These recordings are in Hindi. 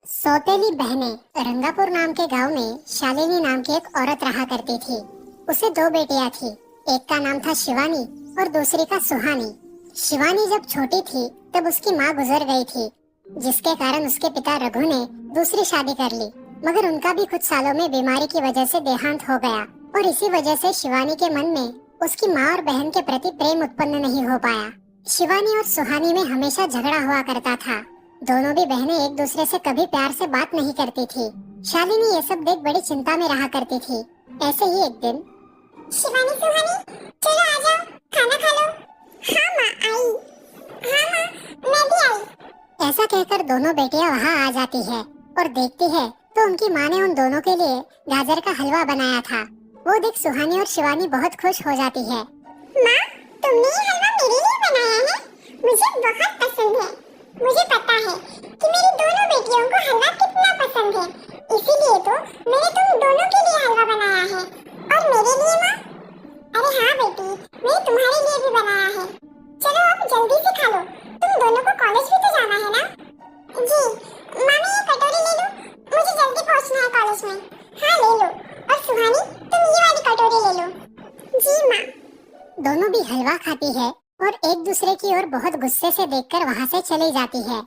सौतेली बहनें रंगापुर नाम के गांव में शालिनी नाम की एक औरत रहा करती थी। उसे दो बेटियां थी। एक का नाम था शिवानी और दूसरी का सुहानी। शिवानी जब छोटी थी तब उसकी माँ गुजर गई थी, जिसके कारण उसके पिता रघु ने दूसरी शादी कर ली। मगर उनका भी कुछ सालों में बीमारी की वजह से देहांत हो गया और इसी वजह से शिवानी के मन में उसकी माँ और बहन के प्रति प्रेम उत्पन्न नहीं हो पाया। शिवानी और सुहानी में हमेशा झगड़ा हुआ करता था। दोनों भी बहनें एक दूसरे से कभी प्यार से बात नहीं करती थी। शालिनी ये सब देख बड़ी चिंता में रहा करती थी। ऐसे ही एक दिन, शिवानी सुहानी, चलो आ जाओ, खाना खा लो। हाँ माँ, आई। हाँ माँ, मैं भी आई। ऐसा कहकर दोनों बेटियां वहाँ आ जाती है और देखती है तो उनकी माँ ने उन दोनों के लिए गाजर का हलवा बनाया था। वो देख सुहानी और शिवानी बहुत खुश हो जाती है। माँ, तुमने ये हलवा मेरे लिए बनाया है, मुझे बहुत पसंद है। मुझे पता है कि मेरी दोनों बेटियों को हलवा कितना पसंद है, इसीलिए तो मैंने तुम दोनों के लिए हलवा बनाया है। और मेरे लिए माँ? अरे हाँ बेटी, मैंने तुम्हारे लिए भी बनाया है। चलो अब जल्दी से खा लो, तुम दोनों को कॉलेज भी तो जाना है ना? जी माँ, मैं ये कटोरी ले लूं, मुझे जल्दी पहुंचना है कॉलेज में। हाँ ले लो। और सुहानी, तुम ये वाली कटोरी ले लो। जी माँ। दोनों भी हलवा खाती है और एक दूसरे की ओर बहुत गुस्से से देखकर वहाँ से चली जाती है।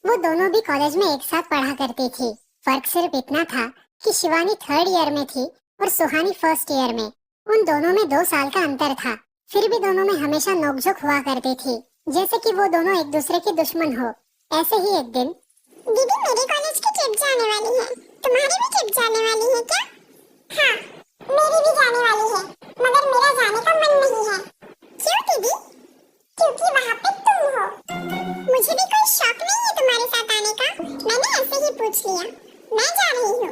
वो दोनों भी कॉलेज में एक साथ पढ़ा करती थी। फर्क सिर्फ इतना था कि शिवानी 3rd ईयर में थी और सुहानी 1st ईयर में। उन दोनों में 2 साल का अंतर था। फिर भी दोनों में हमेशा नोकझोंक हुआ करती थी, जैसे कि वो दोनों एक दूसरे की दुश्मन हो। ऐसे ही एक दिन, दीदी मेरे कॉलेज की ट्रिप जाने वाली है, तुम्हारी भी ट्रिप जाने वाली है क्या? हाँ, मेरी भी जाने वाली है, मगर मेरा जाने का मन नहीं है। क्यों दीदी? क्योंकि वहाँ पे तुम हो। मुझे भी कोई शौक नहीं है तुम्हारे साथ आने का, मैंने ऐसे ही पूछ लिया। मैं जा रही हूँ।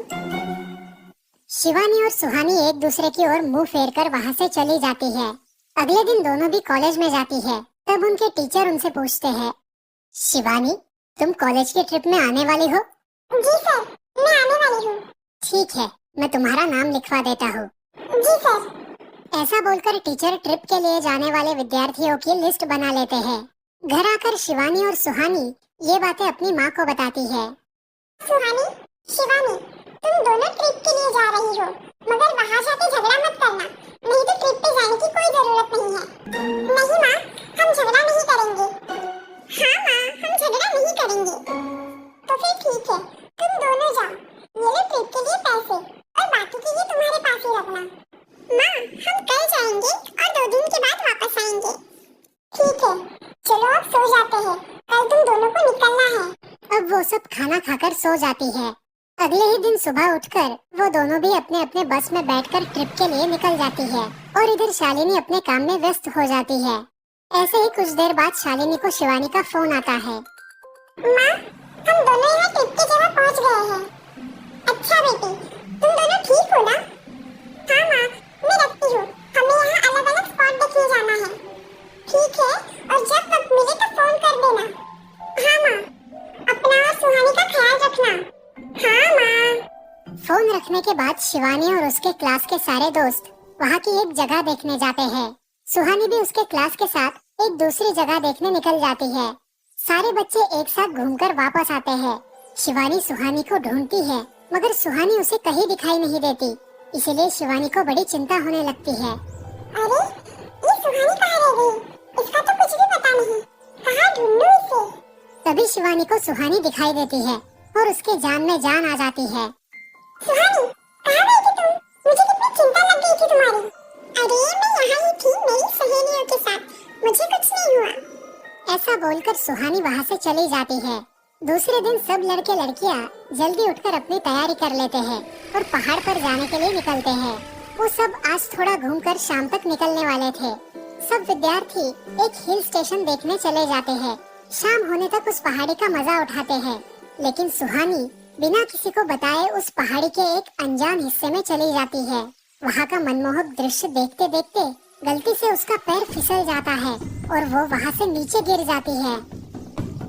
शिवानी और सुहानी एक दूसरे की ओर मुंह फेरकर वहाँ से चली जाती है। अगले दिन दोनों भी कॉलेज में जाती है। तब उनके टीचर उनसे पूछते हैं, शिवानी, तुम कॉलेज की ट्रिप में आने वाली हो? जी सर, मैं आने वाली हूँ। ठीक है, मैं तुम्हारा नाम लिखवा देता हूँ। जी सर। ऐसा बोलकर टीचर ट्रिप के लिए जाने वाले विद्यार्थियों की लिस्ट बना लेते हैं। घर आकर शिवानी और सुहानी ये बातें अपनी माँ को बताती है। सुहानी, शिवानी, तुम दोनों ट्रिप के लिए जा रही हो, मगर वहाँ जाके झगड़ा मत करना, नहीं तो ट्रिप पे जाने की कोई जरूरत नहीं है। नहीं माँ, हम झगड़ा नहीं करेंगे। हाँ माँ, हम झगड़ा नहीं करेंगे। तो फिर ठीक है, तुम दोनों जाओ। ये लो ट्रिप के लिए पैसे, और बाकी चीजें तुम्हारे पास ही रखना। माँ, हम कल जाएंगे और 2 दिन के बाद वापस आएंगे। ठीक है, चलो अब सो जाते हैं, कल तुम दोनों को निकलना है। अब वो सब खाना खाकर सो जाती है। अगले ही दिन सुबह उठकर वो दोनों भी अपने अपने बस में बैठकर ट्रिप के लिए निकल जाती है और इधर शालिनी अपने काम में व्यस्त हो जाती है। ऐसे ही कुछ देर बाद शालिनी को शिवानी का फोन आता है। माँ, हम दोनों यहाँ ट्रिप की जगह पहुँच गए हैं। अच्छा बेटी, तुम दोनों ठीक हो ना? हाँ माँ, मैं रखती हूँ, हमें यहाँ अलग अलग स्पॉट देखने जाना है। ठीक है, और जब वक्त मिले तो फोन कर देना। हाँ माँ, अपना और सुहानी का ख्याल रखना। हाँ माँ। फोन रखने के बाद शिवानी और उसके क्लास के सारे दोस्त वहाँ की एक जगह देखने जाते हैं। सुहानी भी उसके क्लास के साथ एक दूसरी जगह देखने निकल जाती है। सारे बच्चे एक साथ घूमकर वापस आते हैं। शिवानी सुहानी को ढूंढती है, मगर सुहानी उसे कहीं दिखाई नहीं देती। इसीलिए शिवानी को बड़ी चिंता होने लगती है। अरे, ये सुहानी कहाँ रह गई? इसका तो कुछ भी पता नहीं, कहाँ ढूंढूं इसे? तभी शिवानी को सुहानी दिखाई देती है और उसके जान में जान आ जाती है। सुहानी, कहाँ गई थी तुम? मुझे कितनी चिंता लग गई थी तुम्हारी। अरे मैं यहाँ ही थी मेरी सहेलियों के साथ, मुझे कुछ नहीं हुआ। ऐसा बोलकर सुहानी वहाँ से चली जाती है। दूसरे दिन सब लड़के लड़कियाँ जल्दी उठकर अपनी तैयारी कर लेते हैं और पहाड़ पर जाने के लिए निकलते हैं। वो सब आज थोड़ा घूमकर शाम तक निकलने वाले थे। सब विद्यार्थी एक हिल स्टेशन देखने चले जाते हैं। शाम होने तक उस पहाड़ी का मजा उठाते हैं, लेकिन सुहानी बिना किसी को बताए उस पहाड़ी के एक अनजान हिस्से में चली जाती है। वहाँ का मनमोहक दृश्य देखते देखते गलती से उसका पैर फिसल जाता है और वो वहाँ से नीचे गिर जाती है।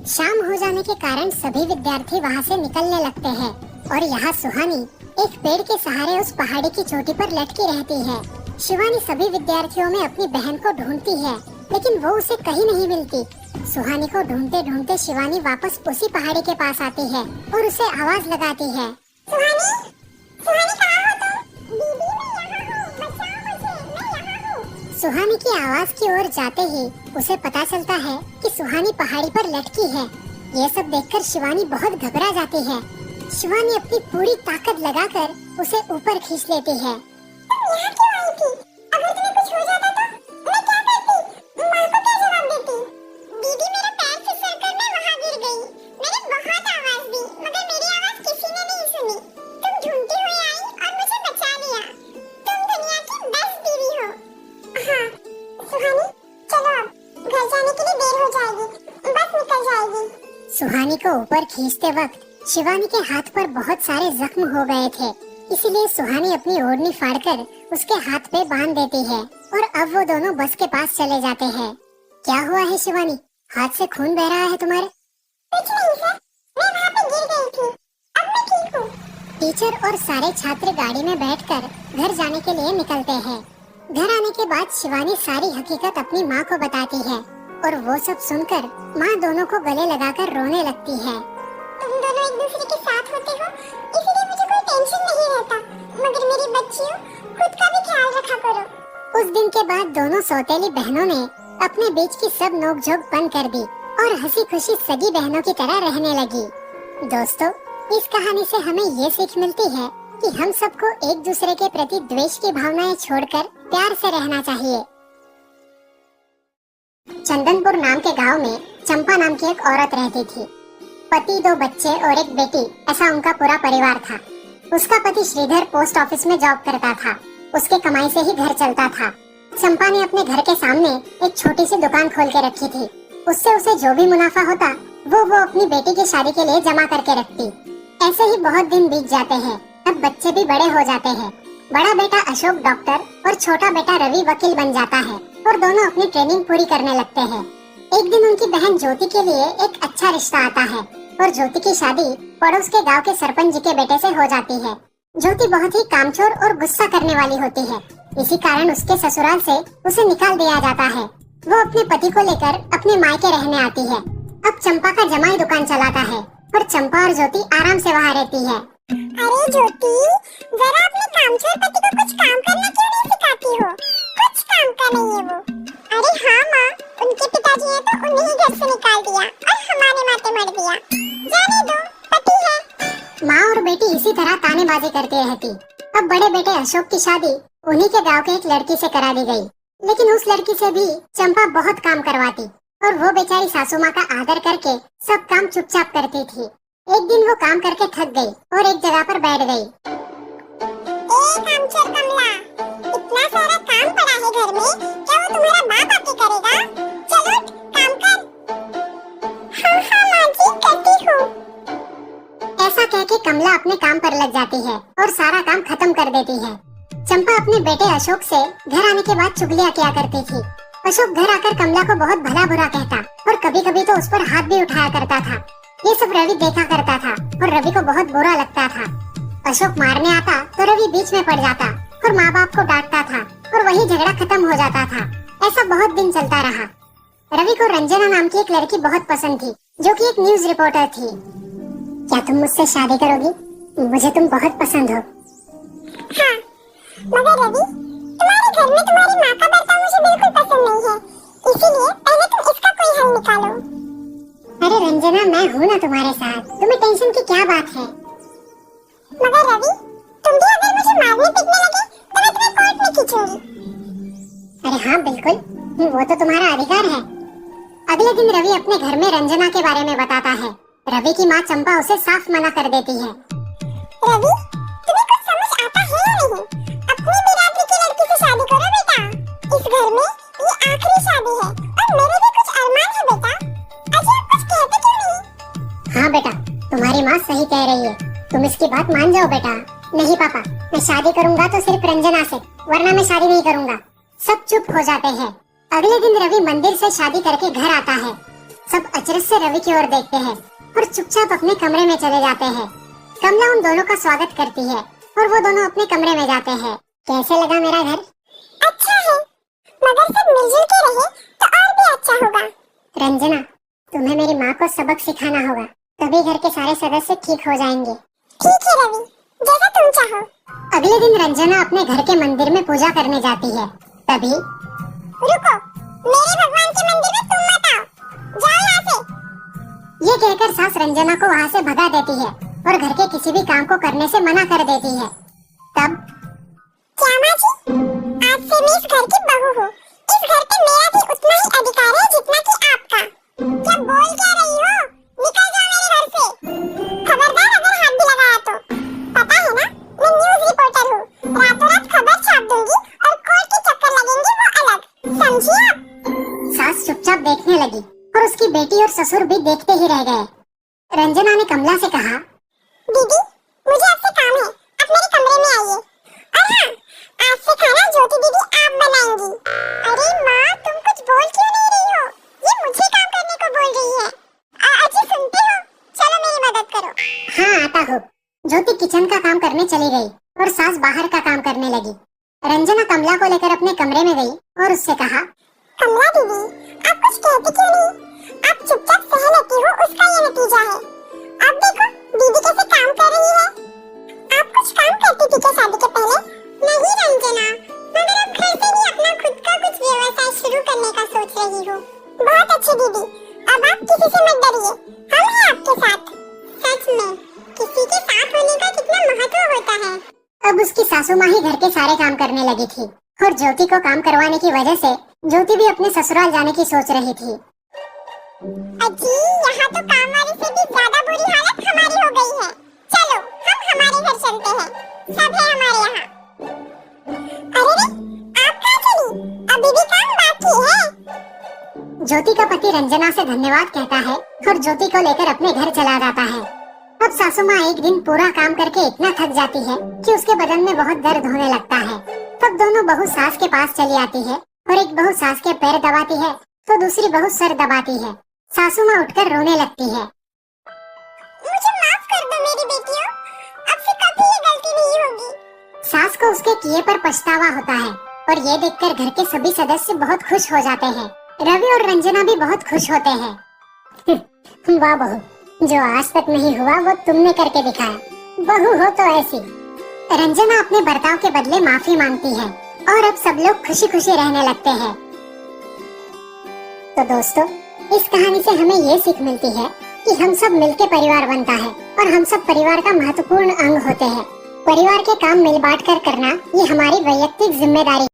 शाम हो जाने के कारण सभी विद्यार्थी वहाँ से निकलने लगते हैं और यहाँ सुहानी एक पेड़ के सहारे उस पहाड़ी की चोटी पर लटकी रहती है। शिवानी सभी विद्यार्थियों में अपनी बहन को ढूंढती है, लेकिन वो उसे कहीं नहीं मिलती। सुहानी को ढूंढते ढूंढते शिवानी वापस उसी पहाड़ी के पास आती है और उसे आवाज लगाती है। सुहानी, सुहानी कहाँ हो तुम? दीदी मैं यहाँ हूँ, बचाओ मुझे, मैं यहाँ हूँ। सुहानी की आवाज की ओर जाते ही उसे पता चलता है कि सुहानी पहाड़ी पर लटकी है। ये सब देखकर शिवानी बहुत घबरा जाती है। शिवानी अपनी पूरी ताकत लगाकर उसे ऊपर खींच लेती है। तुम यहाँ क्यों आई थी? अगर तुम्हें कुछ हो जाता तो मैं क्या करती? माँ को क्या जवाब देती? दीदी मेरा पैर फिसल कर मैं वहाँ गिर गई। मैंने बहुत आवाज दी मगर मेरी आवाज किसी ने नहीं सुनी। तुम ढूंढती हुई आई और मुझे बचा लिया। तुम दुनिया की बेस्ट दीदी हो। हाँ सुहानी, चलो अब घर जाने के लिए देर हो जाएगी, बस निकल जाएगी। सुहानी को ऊपर खींचते वक्त शिवानी के हाथ पर बहुत सारे जख्म हो गए थे, इसलिए सुहानी अपनी ओढ़नी फाड़कर उसके हाथ पे बांध देती है और अब वो दोनों बस के पास चले जाते हैं। क्या हुआ है शिवानी, हाथ से खून बह रहा है तुम्हारे? कुछ नहीं सर, मैं वहाँ पे गिर गई थी, अब मैं ठीक हूँ। टीचर और सारे छात्र गाड़ी में बैठकर घर जाने के लिए निकलते हैं। घर आने के बाद शिवानी सारी हकीकत अपनी माँ को बताती है और वो सब सुनकर माँ दोनों को गले लगाकर रोने लगती है। तुम दोनों एक दूसरे के साथ होते हो, इसलिए मुझे कोई टेंशन नहीं रहता, मगर मेरी बच्चियों खुद का भी ख्याल रखा करो। उस दिन के बाद दोनों सौतेली बहनों ने अपने बीच की सब नोकझोंक बंद कर दी और हंसी खुशी सगी बहनों की तरह रहने लगी। दोस्तों, इस कहानी से हमें ये सीख मिलती है कि हम सबको एक दूसरे के प्रति द्वेष की भावनाएं छोड़कर प्यार से रहना चाहिए। चंदनपुर नाम के गांव में चंपा नाम की एक औरत रहती थी। पति, 2 बच्चे और एक बेटी, ऐसा उनका पूरा परिवार था। उसका पति श्रीधर पोस्ट ऑफिस में जॉब करता था। उसके कमाई से ही घर चलता था। चंपा ने अपने घर के सामने एक छोटी सी दुकान खोल के रखी थी। उससे उसे जो भी मुनाफा होता वो अपनी बेटी की शादी के लिए जमा करके रखती। ऐसे ही बहुत दिन बीत जाते हैं। अब बच्चे भी बड़े हो जाते हैं। बड़ा बेटा अशोक डॉक्टर और छोटा बेटा रवि वकील बन जाता है और दोनों अपनी ट्रेनिंग पूरी करने लगते हैं। एक दिन उनकी बहन ज्योति के लिए एक अच्छा रिश्ता आता है और ज्योति की शादी पड़ोस के गांव के सरपंच जी के बेटे से हो जाती है। ज्योति बहुत ही कामचोर और गुस्सा करने वाली होती है। इसी कारण उसके ससुराल से उसे निकाल दिया जाता है। वो अपने पति को लेकर अपने मायके रहने आती है। अब चंपा का जमाई दुकान चलाता है और चंपा और ज्योति आराम से वहाँ रहती है। अरे ज्योति, जरा अपने कामचोर पति को कुछ काम करना क्यों नहीं सिखाती हो? कुछ काम का नहीं है वो। अरे हाँ माँ, उनके पिताजी ने तो उन्हें ही घर से निकाल दिया और हमारे माथे मर दिया। जाने दो, पति है। माँ और बेटी इसी तरह तानेबाजी करती रहती। अब बड़े बेटे अशोक की शादी उन्हीं के गांव के एक लड़की से करा दी गई, लेकिन उस लड़की से भी चंपा बहुत काम करवाती और वो बेचारी सासू माँ का आदर करके सब काम चुपचाप करती थी। एक दिन वो काम करके थक गई और एक जगह पर बैठ गई। कामचोर कमला, इतना सारा काम पड़ा है घर में, क्या वो तुम्हारा बाप आके करेगा? चलो काम कर। हाँ हाँ माँ जी, करती हूँ। ऐसा कह के कमला अपने काम पर लग जाती है और सारा काम खत्म कर देती है। चंपा अपने बेटे अशोक से घर आने के बाद चुगलियाँ किया करती थी। अशोक घर आकर कमला को बहुत भला बुरा कहता और कभी कभी तो उस पर हाथ भी उठाया करता था। ये सब रवि देखा करता था और रवि को बहुत बुरा लगता था। अशोक मारने आता तो रवि बीच में पड़ जाता और माँ बाप को डांटता था और वही झगड़ा खत्म हो जाता था। ऐसा बहुत दिन चलता रहा। रवि को रंजना नाम की एक लड़की बहुत पसंद थी, जो कि एक न्यूज रिपोर्टर थी। क्या तुम मुझसे शादी करोगी? मुझे तुम बहुत पसंद हो। हाँ, मगर रवि, तुम्हारे घर में तुम्हारी माँ का बर्ताव मुझे बिल्कुल पसंद नहीं है, इसीलिए पहले तुम इसका कोई हल निकालो। अरे रंजना, मैं हूँ ना तुम्हारे साथ, तुम्हें टेंशन की क्या बात है? मगर रवि, तुम भी अगर मुझे मारने पीटने लगे तो मैं तुम्हें कोर्ट में खींचूंगी। अरे हाँ बिल्कुल, वो तो तुम्हारा अधिकार है। अगले दिन रवि अपने घर में रंजना के बारे में बताता है। रवि की माँ चंपा उसे साफ मना कर देती है। रवि, तुम्हें कुछ समझ आता है या नहीं? अपनी बिरादरी की लड़की से शादी करो बेटा। इस घर में ये आखिरी शादी है और मेरे भी कुछ अरमान है बेटा। अजय, आप कुछ कहते क्यों नहीं? हाँ बेटा, तुम्हारी माँ सही कह रही है, तुम इसकी बात मान जाओ बेटा। नहीं पापा, मैं शादी करूंगा तो सिर्फ रंजना से, वरना मैं शादी नहीं करूंगा। सब चुप हो जाते हैं। अगले दिन रवि मंदिर से शादी करके घर आता है। सब अचरज से रवि की ओर देखते हैं और चुपचाप अपने कमरे में चले जाते हैं। कमला उन दोनों का स्वागत करती है और वो दोनों अपने कमरे में जाते हैं। कैसे लगा मेरा घर? अच्छा है, मगर सब मिलजुल के रहे तो और भी अच्छा होगा। रंजना, तुम्हें मेरी माँ को सबक सिखाना होगा, तभी घर के सारे सदस्य ठीक हो जाएंगे। ठीक है रवि, जैसा तुम चाहो। अगले दिन रंजना अपने घर के मंदिर में पूजा करने जाती है। तभी रुको, मेरे भगवान के मंदिर में तुम मत आओ, जाओ यहाँ से। ये कहकर सास रंजना को वहाँ से भगा देती है और घर के किसी भी काम को करने से मना कर देती है। तब क्या माँ जी, आज से मैं इस घर की बहू हूँ। इस घर पे मेरा भी उतना ही अधिकार है जितना कि आपका। क्या बोल क्या रही हो? निकल जाओ मेरे घर से। खबरदार अगर हाथ भी लगाया तो। पता है ना, मैं न्यूज़ रिपोर्टर हूँ। रातों रात खबर छाप दूंगी और कोर्ट के चक्कर लगेंगे वो अलग। समझी आप? सास चुपचाप देखने लगी और उसकी बेटी और ससुर भी देखते ही रह गए। रंजना ने कमला से कहा, दीदी, मुझे आपसे काम है, आप मेरे कमरे में आइए। और हाँ, आज से खाना ज्योति दीदी आप बनाएंगी। अरे माँ, तुम कुछ बोल क्यों नहीं रही हो? ये मुझे काम करने को बोल रही है। अजी सुनते हो? चलो मेरी मदद करो। हाँ आता हूँ। ज्योति किचन का काम करने चली गई और सास बाहर का काम करने लगी। रंजना कमला को लेकर अपने कमरे में गई और उससे कहा, कमला दीदी, आप कुछ कहती क्यों नहीं? आप चुपचाप सह लेती हो, उसका ये नतीजा है। अब देखो दीदी कैसे काम कर रही है। आप कुछ काम करती थी क्या शादी के पहले? नहीं रंजना, मगर अब घर से ही अपना खुद का कुछ व्यवसाय शुरू करने का सोच रही हूँ। बहुत अच्छी दीदी, अब आप किसी से मत डरिए, हम हैं आपके साथ। सच में किसी के साथ होने का कितना महत्व होता है। अब उसकी सासू माँ ही घर के सारे काम करने लगी थी और ज्योति को काम करवाने की वजह से ज्योति भी अपने ससुराल जाने की सोच रही थी। अजी, यहाँ तो काम वाली से भी ज्यादा बुरी हालत हमारी हो गई है। चलो हम हमारे घर चलते हैं, सब है हमारे यहाँ। अरे रे, आप कहाँ चली? अभी भी काम बाकी है। ज्योति का पति रंजना से धन्यवाद कहता है और ज्योति को लेकर अपने घर चला जाता है। अब सासू माँ एक दिन पूरा काम करके इतना थक जाती है कि उसके बदन में बहुत दर्द होने लगता है। तब दोनों बहू सास के पास चली आती है और एक बहू सास के पैर दबाती है तो दूसरी बहू सर दबाती है। सासू माँ उठकर रोने लगती है। मुझे माफ कर दो मेरी बेटियों, अब से कभी ये गलती नहीं होगी। सास को उसके किए पर पछतावा होता है और ये देखकर घर के सभी सदस्य बहुत खुश हो जाते हैं। रवि और रंजना भी बहुत खुश होते हैं। वाह बहू, जो आज तक नहीं हुआ वो तुमने करके दिखाया। बहू हो तो ऐसी। रंजना अपने बर्ताव के बदले माफी मांगती है और अब सब लोग खुशी खुशी रहने लगते हैं। तो दोस्तों, इस कहानी से हमें ये सीख मिलती है कि हम सब मिलके परिवार बनता है और हम सब परिवार का महत्वपूर्ण अंग होते हैं। परिवार के काम मिल बांट कर करना ये हमारी वैयक्तिक जिम्मेदारी